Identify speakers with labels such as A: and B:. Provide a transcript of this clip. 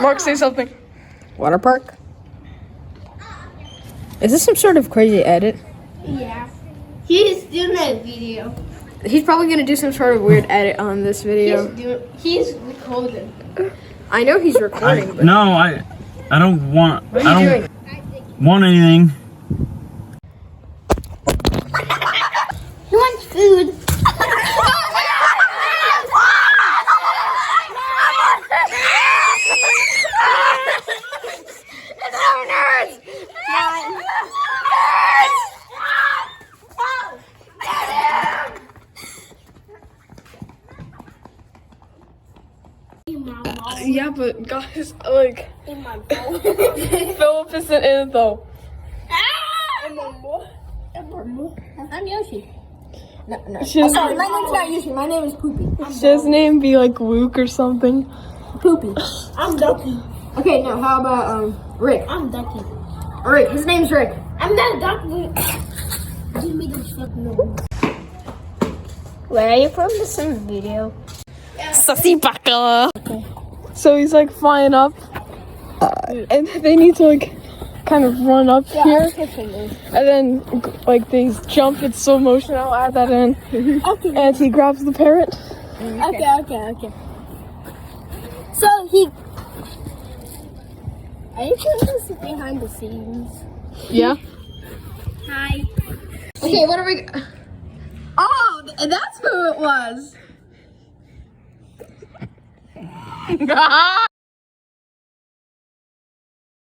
A: Mark, say something.
B: Water park? Is this some sort of crazy edit?
C: Yeah. He's doing a video.
A: He's probably gonna do some sort of weird edit on this video.
C: He's recording.
A: I know he's recording. But
D: No, I don't want.
A: what are you doing?
D: Want anything.
C: He wants food.
A: Yeah, but guys, like,
C: In my bowl.
A: Philip isn't in it though.
C: I'm Yoshi. No.
A: Should
C: Sorry, my name's not Yoshi. My name is Poopy.
A: his name be like Luke or something?
C: Poopy. I'm Ducky.
A: Okay, now how about Rick?
C: I'm Ducky.
A: Rick, his name's Rick.
C: I'm not Ducky. Give me the fuck no.
B: Where are you from? This is video.
A: Sassy baka. So he's like flying up, and they need to like kind of run up here, and then like they jump in slow motion. I'll add that in.
C: Okay.
A: And he grabs the parrot.
C: Okay. So he. Are you sure this is behind the scenes?
A: Yeah.
C: Hi.
A: Okay, what are we? Oh, that's who it was.